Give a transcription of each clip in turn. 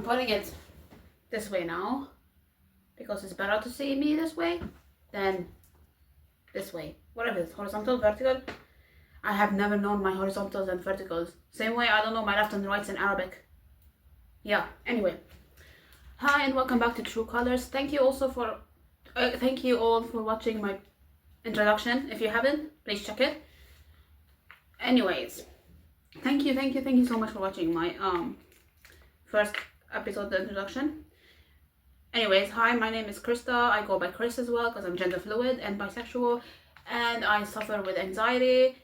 I'm putting it this way now because it's better to see me this way than this way. Whatever it's horizontal, vertical. I have never known my horizontals and verticals. Same way I don't know my left and rights in Arabic. Yeah, anyway. Hi and welcome back to True Colors. Thank you all for watching my introduction. If you haven't, please check it. Anyways, thank you so much for watching my first episode, the introduction. Anyways, hi, my name is Krista. I go by Chris as well because I'm gender fluid and bisexual, and I suffer with anxiety.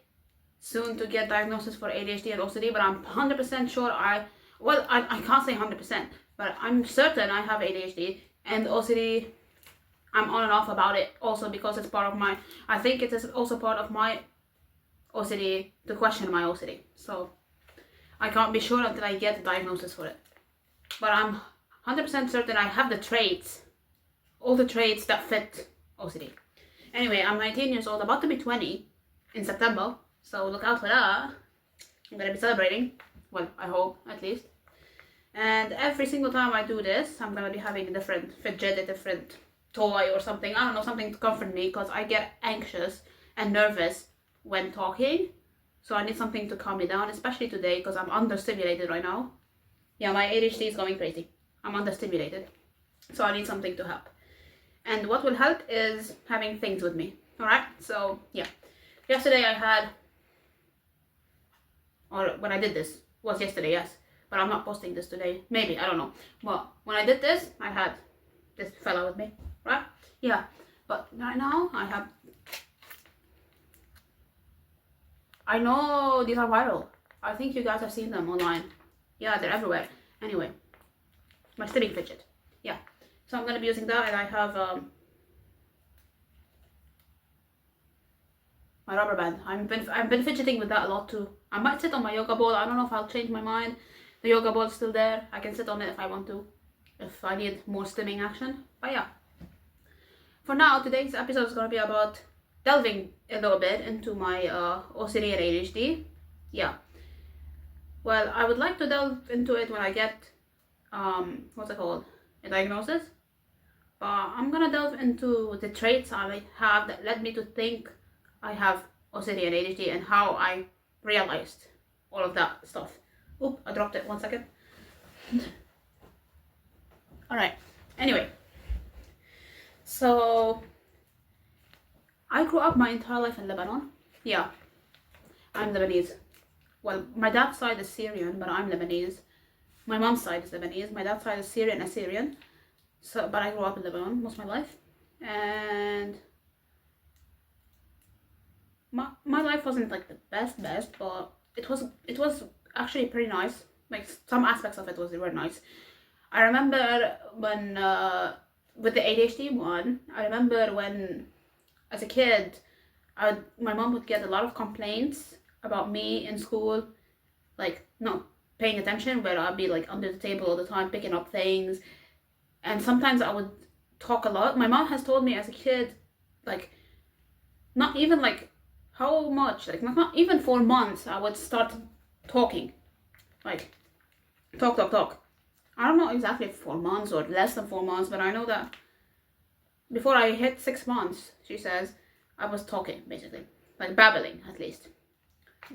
Soon to get diagnosis for ADHD and OCD, but I'm 100% sure I can't say 100%, but I'm certain I have ADHD and OCD. I'm on and off about it also because it's part of my, I think it is also part of my OCD to question my OCD. So I can't be sure until I get a diagnosis for it. But I'm 100% certain I have the traits, all the traits that fit OCD. Anyway, I'm 19 years old, about to be 20 in September. So look out for that. I'm going to be celebrating. Well, I hope, at least. And every single time I do this, I'm going to be having a different fidget, a different toy or something. I don't know, something to comfort me because I get anxious and nervous when talking. So I need something to calm me down, especially today because I'm understimulated right now. Yeah, my ADHD is going crazy. I'm understimulated. So I need something to help. And what will help is having things with me. Alright? So, yeah. Yesterday I had, or when I did this, was yesterday, yes. But I'm not posting this today. Maybe, I don't know. But when I did this, I had this fella with me. Right? Yeah. But right now, I know these are viral. I think you guys have seen them online. Yeah, they're everywhere. Anyway, my stimming fidget. Yeah. So I'm going to be using that, and I have my rubber band. I've been fidgeting with that a lot too. I might sit on my yoga ball. I don't know if I'll change my mind. The yoga ball is still there. I can sit on it if I want to, if I need more stimming action. But yeah. For now, today's episode is going to be about delving a little bit into my OCD and ADHD. Yeah. Well, I would like to delve into it when I get, what's it called? A diagnosis. But I'm going to delve into the traits I have that led me to think I have OCD and ADHD and how I realized all of that stuff. Oop, I dropped it. 1 second. Alright. Anyway. So, I grew up my entire life in Lebanon. Yeah. I'm Lebanese. Well, my dad's side is Syrian, but I'm Lebanese. My mom's side is Lebanese. My dad's side is Assyrian. So, but I grew up in Lebanon most of my life. And my life wasn't like the best, but it was actually pretty nice. Like some aspects of it were nice. I remember when with the ADHD one, I remember when as a kid, my mom would get a lot of complaints about me in school, like not paying attention, where I'd be like under the table all the time picking up things, and sometimes I would talk a lot. My mom has told me as a kid, like not even like how much, like not even 4 months, I would start talking, like talk. I don't know exactly if 4 months or less than 4 months, but I know that before I hit 6 months, she says, I was talking, basically, like babbling at least.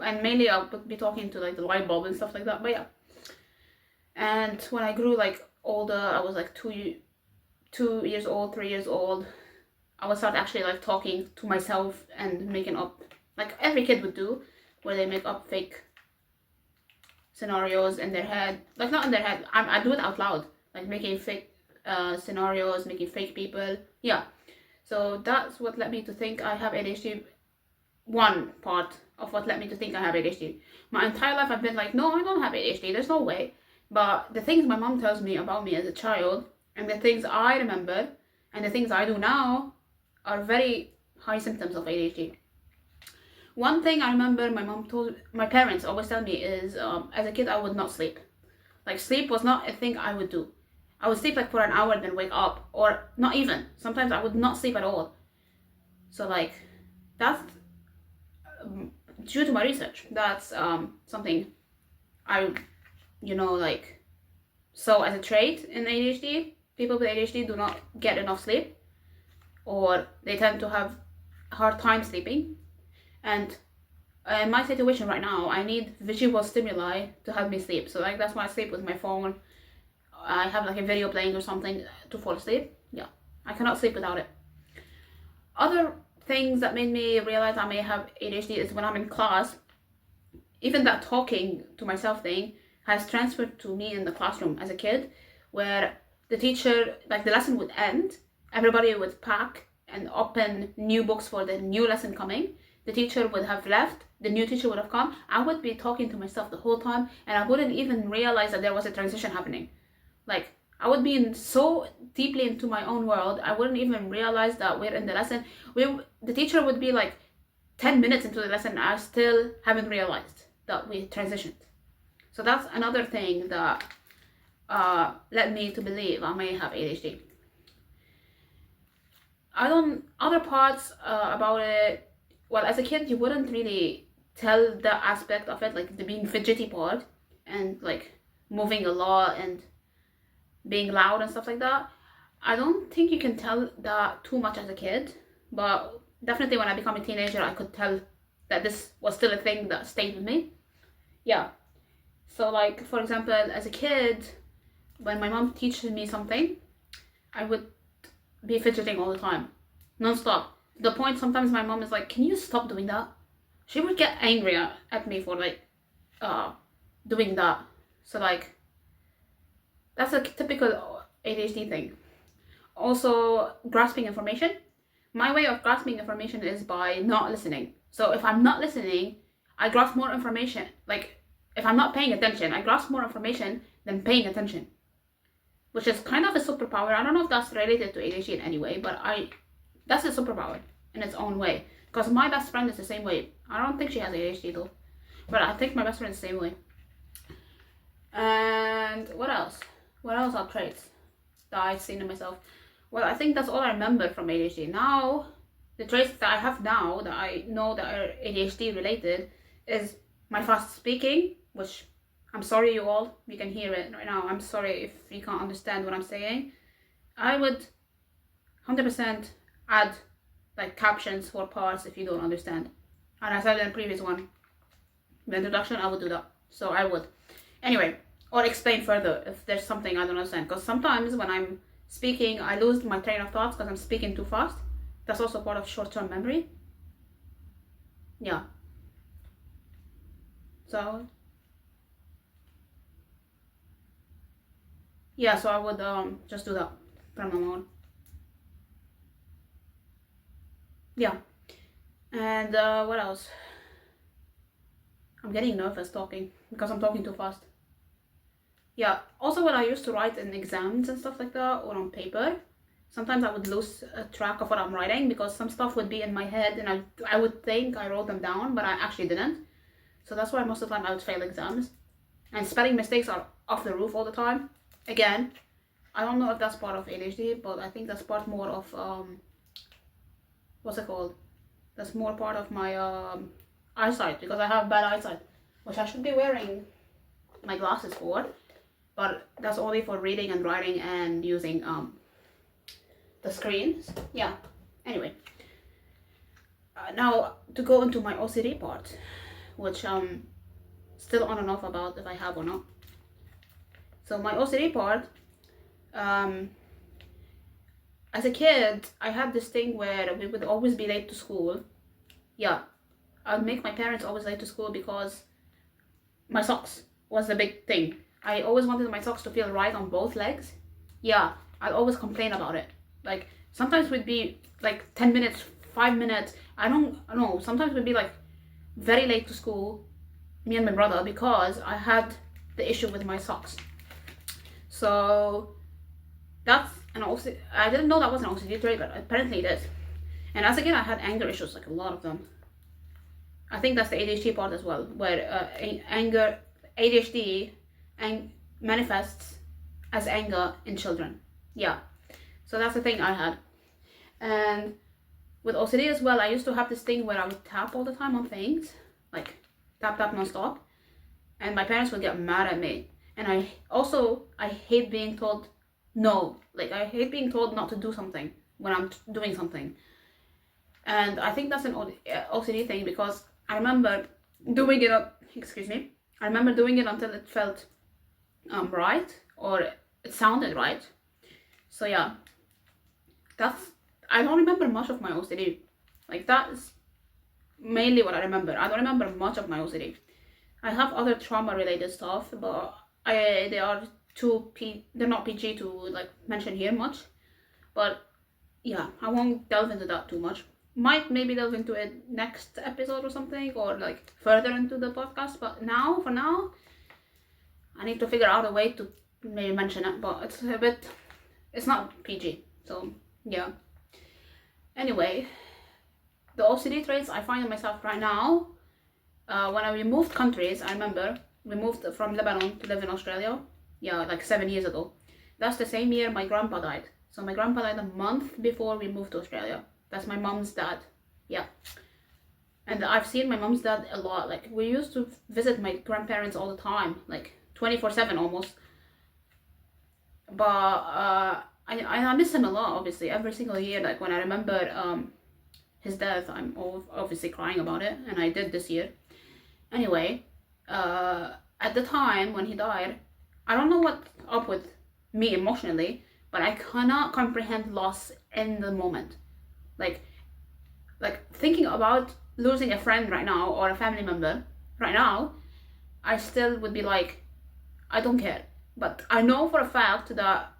And mainly I would be talking to like the light bulb and stuff like that, but yeah. And when I grew like older, I was like 2 years old, 3 years old, I would start actually like talking to myself and making up, like every kid would do, where they make up fake scenarios in their head, like not in their head, I do it out loud, like making fake scenarios, making fake people. Yeah, so that's what led me to think I have ADHD. One part of what led me to think I have ADHD. My entire life I've been like, no, I don't have ADHD, there's no way. But the things my mom tells me about me as a child, and the things I remember, and the things I do now, are very high symptoms of ADHD. One thing I remember my parents always tell me is, as a kid I would not sleep. Like sleep was not a thing I would do. I would sleep like for an hour then wake up, or not even. Sometimes I would not sleep at all. So like, that's, due to my research, that's something I, like, So as a trait in ADHD, people with ADHD do not get enough sleep, or they tend to have a hard time sleeping. And in my situation right now, I need visual stimuli to help me sleep. So like that's why I sleep with my phone. I have like a video playing or something to fall asleep. Yeah, I cannot sleep without it. Other things that made me realize I may have ADHD is when I'm in class, even that talking to myself thing has transferred to me in the classroom as a kid, where the teacher, like the lesson would end, everybody would pack and open new books for the new lesson coming. The teacher would have left, the new teacher would have come. I would be talking to myself the whole time, and I wouldn't even realize that there was a transition happening. Like, I would be so deeply into my own world, I wouldn't even realize that we're in the lesson. The teacher would be like 10 minutes into the lesson, and I still haven't realized that we transitioned. So that's another thing that led me to believe I may have ADHD. Other parts about it, well, as a kid, you wouldn't really tell the aspect of it, like the being fidgety part, and like moving a lot and being loud and stuff like that. I don't think you can tell that too much as a kid, but definitely when I become a teenager, I could tell that this was still a thing that stayed with me. Yeah. So like, for example, as a kid, when my mom teaches me something, I would be fidgeting all the time, non-stop. The point sometimes my mom is like, can you stop doing that? She would get angry at me for like doing that. So like, that's a typical ADHD thing. Also, grasping information. My way of grasping information is by not listening. So if I'm not listening, I grasp more information. Like, if I'm not paying attention, I grasp more information than paying attention, which is kind of a superpower. I don't know if that's related to ADHD in any way, but that's a superpower in its own way. Because my best friend is the same way. I don't think she has ADHD though, but I think my best friend is the same way. And what else? What else are traits that I've seen in myself? Well, I think that's all I remember from ADHD. Now, the traits that I have now that I know that are ADHD related is my fast speaking, which I'm sorry you all, you can hear it right now. I'm sorry if you can't understand what I'm saying. I would 100% add like captions for parts if you don't understand. And I said in the previous one, the introduction, I would do that. So I would. Anyway, or explain further if there's something I don't understand. Because sometimes when I'm speaking, I lose my train of thoughts because I'm speaking too fast. That's also part of short-term memory. Yeah. So yeah, so I would just do that from my own. Yeah. And what else? I'm getting nervous talking because I'm talking too fast. Yeah, also when I used to write in exams and stuff like that, or on paper, sometimes I would lose track of what I'm writing because some stuff would be in my head and I would think I wrote them down, but I actually didn't. So that's why most of the time I would fail exams. And spelling mistakes are off the roof all the time. Again, I don't know if that's part of ADHD, but I think that's part more of, what's it called? That's more part of my eyesight, because I have bad eyesight, which I should be wearing my glasses for. But that's only for reading and writing and using the screens. Yeah. Anyway, now to go into my OCD part, which still on and off about if I have or not. So my OCD part, as a kid, I had this thing where we would always be late to school. Yeah, I'd make my parents always late to school because my socks was the big thing. I always wanted my socks to feel right on both legs. Yeah, I'd always complain about it. Like, sometimes we'd be like 10 minutes, 5 minutes. I don't know. Sometimes we'd be like very late to school, me and my brother, because I had the issue with my socks. So that's an OCD. I didn't know that was an OCD trait, but apparently it is. And as a kid, I had anger issues, like a lot of them. I think that's the ADHD part as well, where ADHD manifests as anger in children. Yeah, so that's the thing I had. And with OCD as well, I used to have this thing where I would tap all the time on things, like tap non-stop, and my parents would get mad at me. And I hate being told no. Like, I hate being told not to do something when I'm doing something. And I think that's an OCD thing, because I remember doing it, I remember doing it until it felt right, or it sounded right. So yeah, I don't remember much of my OCD. Like, that's mainly what I remember. I don't remember much of my OCD. I have other trauma related stuff, but they are they're not PG to like mention here much. But yeah, I won't delve into that too much. Might maybe delve into it next episode or something, or like further into the podcast. But for now, I need to figure out a way to maybe mention it. But it's not PG. So yeah. Anyway, the OCD traits I find in myself right now, when we moved countries, I remember we moved from Lebanon to live in Australia. Yeah, like 7 years ago. That's the same year my grandpa died. So my grandpa died a month before we moved to Australia. That's my mom's dad. Yeah. And I've seen my mom's dad a lot. Like, we used to visit my grandparents all the time, like 24/7 almost. But I miss him a lot, obviously, every single year. Like, when I remember his death, I'm obviously crying about it, and I did this year. Anyway, at the time when he died, I don't know what's up with me emotionally, but I cannot comprehend loss in the moment. Like thinking about losing a friend right now, or a family member right now, I still would be like, I don't care. But I know for a fact that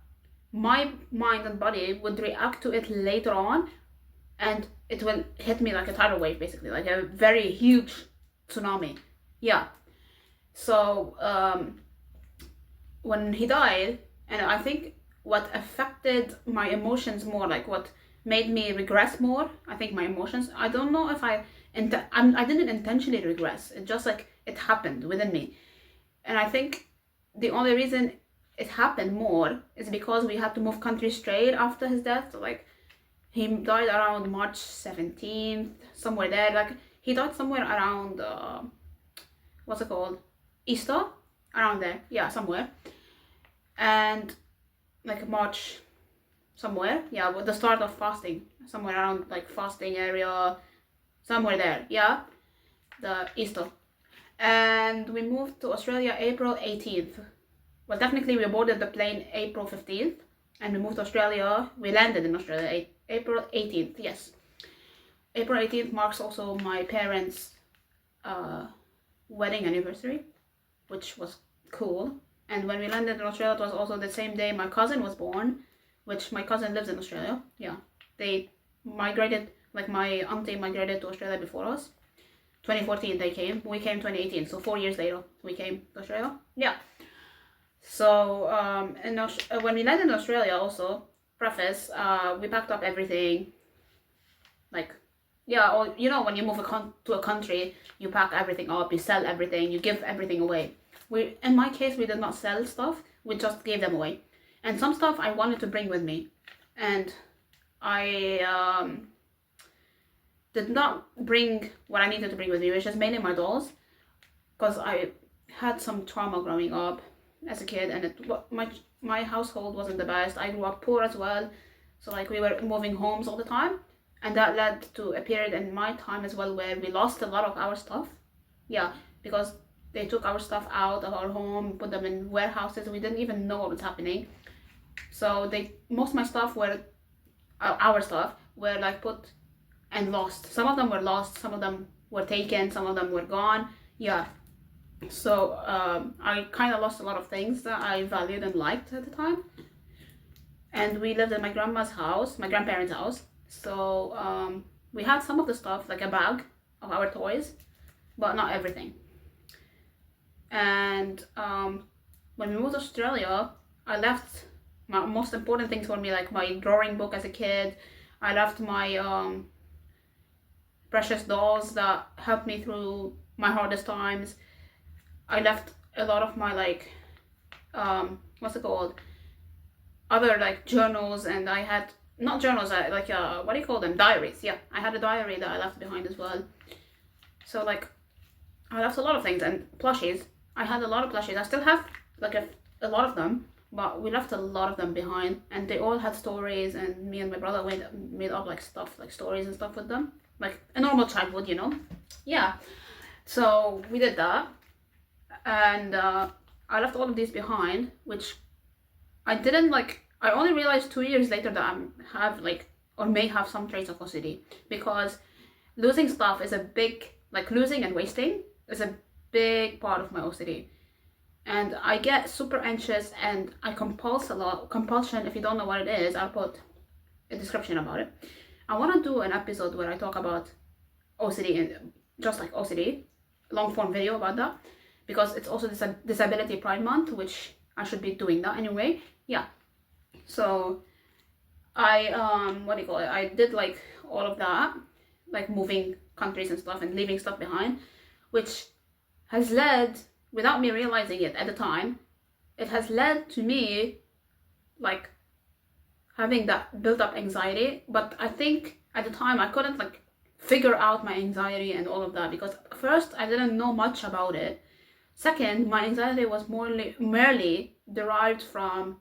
my mind and body would react to it later on, and it will hit me like a tidal wave, basically, like a very huge tsunami. Yeah. So when he died, and I think what affected my emotions more, like what made me regress more, I think my emotions, I don't know if I didn't intentionally regress. It just like it happened within me. And I think the only reason it happened more is because we had to move countries straight after his death. So, like, he died around March 17th, somewhere there. Like, he died somewhere around what's it called, Easter, around there, yeah, somewhere. And like March somewhere, yeah, with the start of fasting, somewhere around like fasting area, somewhere there, yeah, the Easter. And we moved to Australia April 18th. Well, technically we boarded the plane April 15th, and we moved to Australia, we landed in Australia April 18th, yes. April 18th marks also my parents' wedding anniversary, which was cool. And when we landed in Australia, it was also the same day my cousin was born, which my cousin lives in Australia. Yeah, they migrated, like my auntie migrated to Australia before us. 2014 they came, we came 2018, so 4 years later we came to Australia. Yeah. So when we landed in Australia, also, preface, we packed up everything. Like, yeah, or you know, when you move to a country, you pack everything up, you sell everything, you give everything away. In my case, we did not sell stuff, we just gave them away. And some stuff I wanted to bring with me, and I did not bring what I needed to bring with me, which is mainly my dolls, because I had some trauma growing up as a kid, and my household wasn't the best. I grew up poor as well, so like we were moving homes all the time, and that led to a period in my time as well where we lost a lot of our stuff. Yeah, because they took our stuff out of our home, put them in warehouses. We didn't even know what was happening. So most of my stuff were, our stuff, were like put and lost. Some of them were lost, some of them were taken, some of them were gone. Yeah. So I kind of lost a lot of things that I valued and liked at the time. And we lived in my grandma's house, my grandparents' house. So we had some of the stuff, like a bag of our toys, but not everything. And when we moved to Australia, I left my most important things for me, like my drawing book as a kid. I left my precious dolls that helped me through my hardest times. I left a lot of my like what's it called, other like journals, and I had not journals, like what do you call them, diaries. Yeah, I had a diary that I left behind as well. So like I left a lot of things, and plushies. I had a lot of plushies. I still have like a lot of them, but we left a lot of them behind, and they all had stories, and me and my brother made up like stuff, like stories and stuff with them, like a normal child would. Yeah, so we did that, and I left all of these behind, which I didn't like. I only realized 2 years later that I have like, or may have some traits of OCD, because losing stuff is a big, like losing and wasting is a big part of my OCD. And I get super anxious and I compulse a lot. Compulsion, if you don't know what it is, I'll put a description about it. I want to do an episode where I talk about OCD and just like OCD, long form video about that, because it's also Disability Pride Month, which I should be doing that anyway. Yeah. So I what do you call it? I did like all of that, like moving countries and stuff and leaving stuff behind, which has led, without me realizing it at the time, it has led to me like having that built up anxiety. But I think at the time I couldn't like figure out my anxiety and all of that, because first I didn't know much about it. Second, my anxiety was merely derived from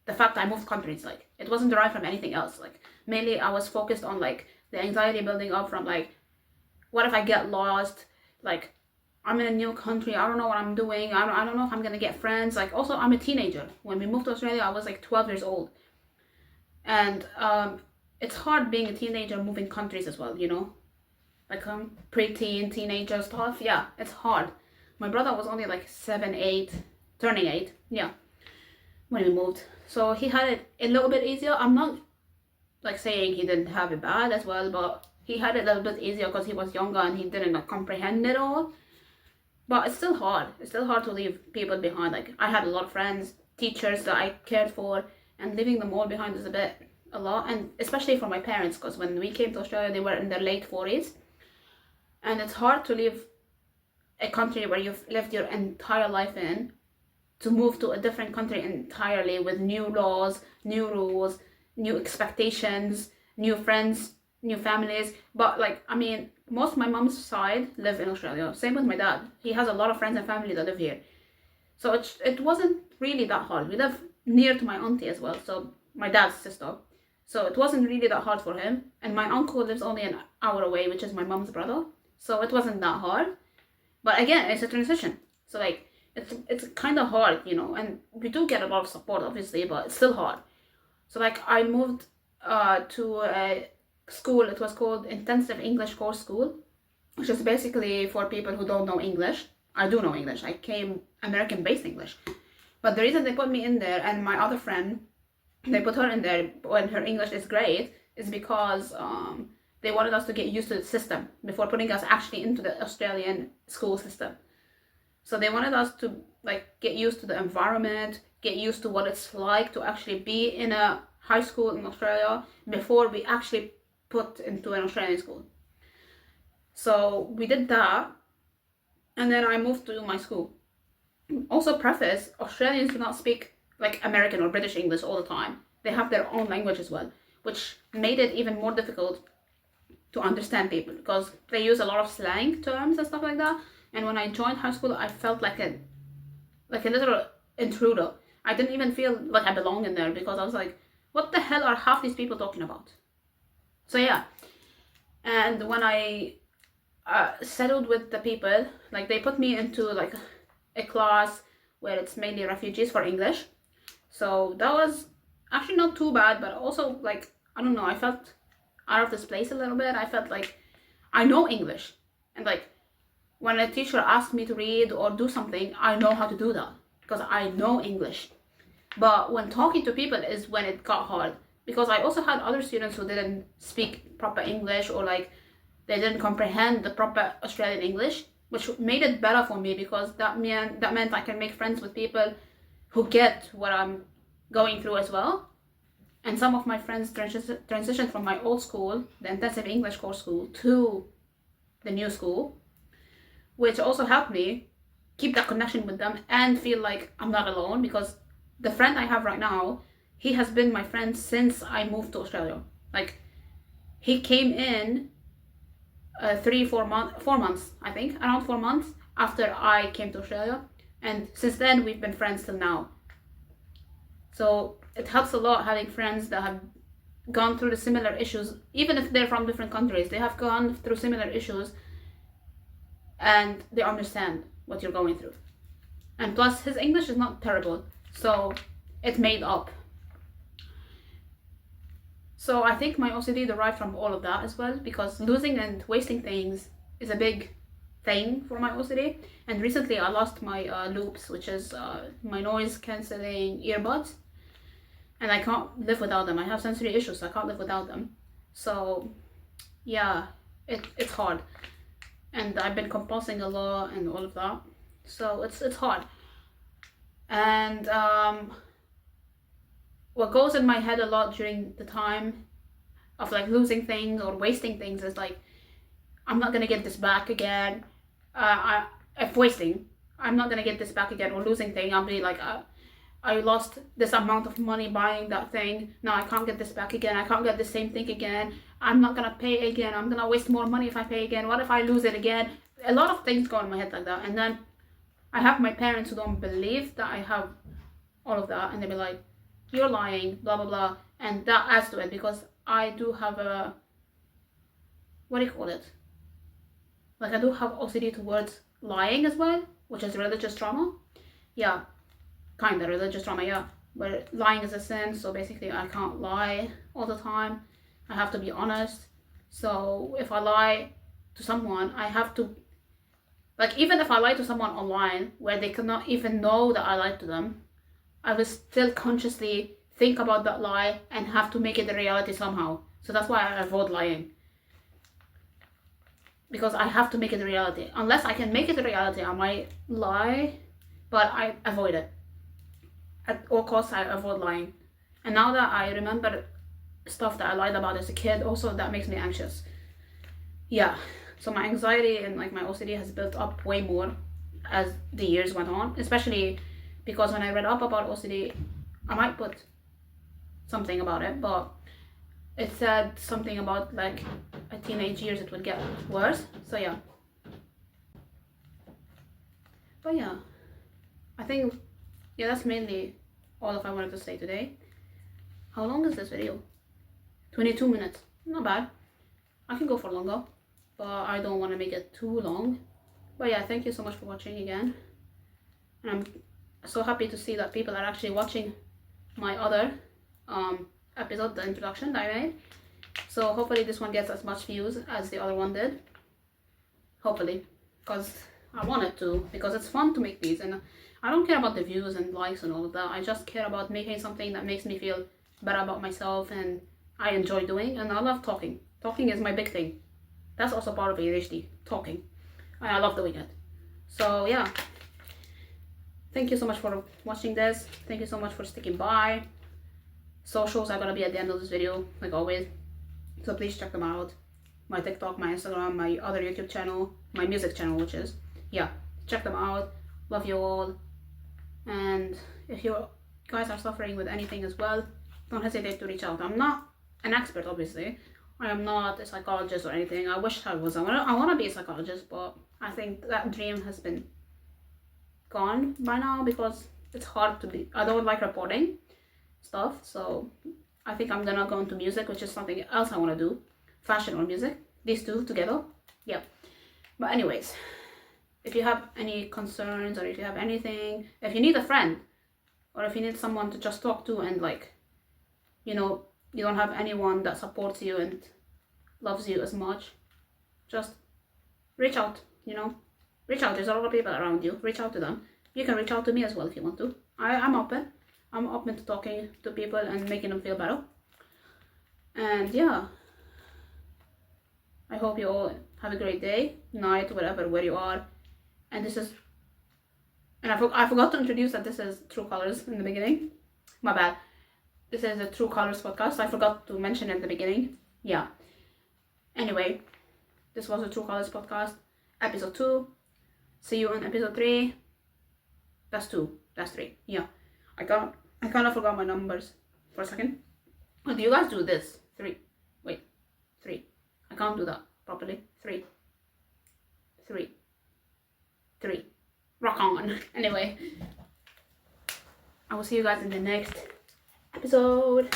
the fact I moved countries. Like it wasn't derived from anything else. Like mainly I was focused on like the anxiety building up from like, what if I get lost? Like I'm in a new country, I don't know what I'm doing, I don't know if I'm gonna get friends. Like also I'm a teenager. When we moved to Australia I was like 12 years old, and it's hard being a teenager moving countries as well, like pre-teen, teenager stuff. Yeah, it's hard. My brother was only like 7, 8, turning 8, yeah, when we moved, so he had it a little bit easier. I'm not like saying he didn't have it bad as well, but he had it a little bit easier because he was younger and he didn't like comprehend it all. But it's still hard. It's still hard to leave people behind. Like I had a lot of friends, teachers that I cared for, and leaving them all behind is a lot. And especially for my parents, because when we came to Australia, they were in their late 40s. And it's hard to leave a country where you've lived your entire life in, to move to a different country entirely with new laws, new rules, new expectations, new friends, new families. But like, I mean, most of my mom's side live in Australia. Same with my dad. He has a lot of friends and family that live here. So it wasn't really that hard. We live near to my auntie as well, so my dad's sister. So it wasn't really that hard for him. And my uncle lives only an hour away, which is my mom's brother. So it wasn't that hard. But again, it's a transition. So like, it's kind of hard, and we do get a lot of support, obviously, but it's still hard. So like, I moved to a school. It was called Intensive English Course School, which is basically for people who don't know English. I do know English. I came American-based English. But the reason they put me in there, and my other friend, they put her in there when her English is great, is because they wanted us to get used to the system before putting us actually into the Australian school system. So they wanted us to like get used to the environment, get used to what it's like to actually be in a high school in Australia before we actually put into an Australian school. So we did that, and then I moved to my school. Also preface, Australians do not speak like American or British English all the time. They have their own language as well, which made it even more difficult to understand people, because they use a lot of slang terms and stuff like that. And when I joined high school, I felt like a little intruder. I didn't even feel like I belonged in there, because I was like, what the hell are half these people talking about? So yeah, and when I settled with the people, like they put me into like a class where it's mainly refugees for English. So that was actually not too bad, but also like, I don't know, I felt out of this place a little bit. I felt like I know English, and like when a teacher asked me to read or do something, I know how to do that because I know English. But when talking to people is when it got hard, because I also had other students who didn't speak proper English, or like they didn't comprehend the proper Australian English, which made it better for me, because that meant I can make friends with people who get what I'm going through as well. And some of my friends transitioned from my old school, the Intensive English Course School, to the new school, which also helped me keep that connection with them and feel like I'm not alone, because the friend I have right now, he has been my friend since I moved to Australia. Like, he came in 4 months, I think, around 4 months after I came to Australia. And since then, we've been friends till now. So it helps a lot having friends that have gone through the similar issues, even if they're from different countries. They have gone through similar issues and they understand what you're going through. And plus, his English is not terrible, so it made up. So I think my OCD derived from all of that as well, because losing and wasting things is a big thing for my OCD. And recently I lost my loops, which is my noise cancelling earbuds, and I can't live without them. I have sensory issues, so I can't live without them. So yeah, it's hard, and I've been compulsing a lot and all of that, so it's hard. And what goes in my head a lot during the time of like losing things or wasting things is like, I'm not gonna get this back again. If wasting, I'm not gonna get this back again. Or losing thing, I'll be like, I lost this amount of money buying that thing. Now I can't get this back again. I can't get the same thing again. I'm not gonna pay again. I'm gonna waste more money if I pay again. What if I lose it again? A lot of things go in my head like that. And then I have my parents who don't believe that I have all of that, and they be like, you're lying, blah blah blah. And that adds to it, because I do have a, what do you call it, like I do have OCD towards lying as well, which is religious trauma. Yeah, kind of religious trauma, yeah, where lying is a sin. So basically I can't lie all the time. I have to be honest. So if I lie to someone, I have to, like, even if I lie to someone online where they cannot even know that I lied to them, I will still consciously think about that lie and have to make it a reality somehow. So that's why I avoid lying, because I have to make it a reality. Unless I can make it a reality, I might lie, but I avoid it. At all costs, I avoid lying. And now that I remember stuff that I lied about as a kid, also that makes me anxious. Yeah, so my anxiety and like my OCD has built up way more as the years went on, especially because when I read up about OCD, I might put something about it, but it said something about like at teenage years it would get worse. So yeah, but yeah, I think, yeah, that's mainly all of I wanted to say today. How long is this video? 22 minutes. Not bad. I can go for longer, but I don't want to make it too long. But yeah, thank you so much for watching again, and I'm so happy to see that people are actually watching my other episode, the introduction that I made. So hopefully this one gets as much views as the other one did. Hopefully, because I want it to, because it's fun to make these, and I don't care about the views and likes and all of that. I just care about making something that makes me feel better about myself and I enjoy doing. And I love talking. Talking is my big thing. That's also part of ADHD, talking. And I love doing it. So yeah, thank you so much for watching this. Thank you so much for sticking by. Socials are gonna be at the end of this video, like always, so please check them out. My TikTok, my Instagram, my other YouTube channel, my music channel, which is, yeah, check them out. Love you all. And if you guys are suffering with anything as well, don't hesitate to reach out. I'm not an expert, obviously. I am not a psychologist or anything. I wish I was. I want to be a psychologist, but I think that dream has been gone by now, because it's hard to be. I don't like reporting stuff, so I think I'm gonna go into music, which is something else I want to do. Fashion or music, these two together. Yeah. But anyways, if you have any concerns, or if you have anything, if you need a friend, or if you need someone to just talk to, and like, you know, you don't have anyone that supports you and loves you as much, just reach out, you know, reach out. There's a lot of people around you. Reach out to them. You can reach out to me as well if you want to. I'm open to talking to people and making them feel better. And yeah, I hope you all have a great day, night, whatever, where you are. And this is, and I forgot to introduce that this is True Colors in the beginning. My bad. This is a True Colors podcast. I forgot to mention it in the beginning. Yeah. Anyway, this was a True Colors podcast, episode 2. See you in episode 3. That's 2. That's 3. Yeah. I kind of forgot my numbers for a second. Oh, do you guys do this? 3. Wait. 3. I can't do that properly. 3. 3. 3. rock on. Anyway, I will see you guys in the next episode.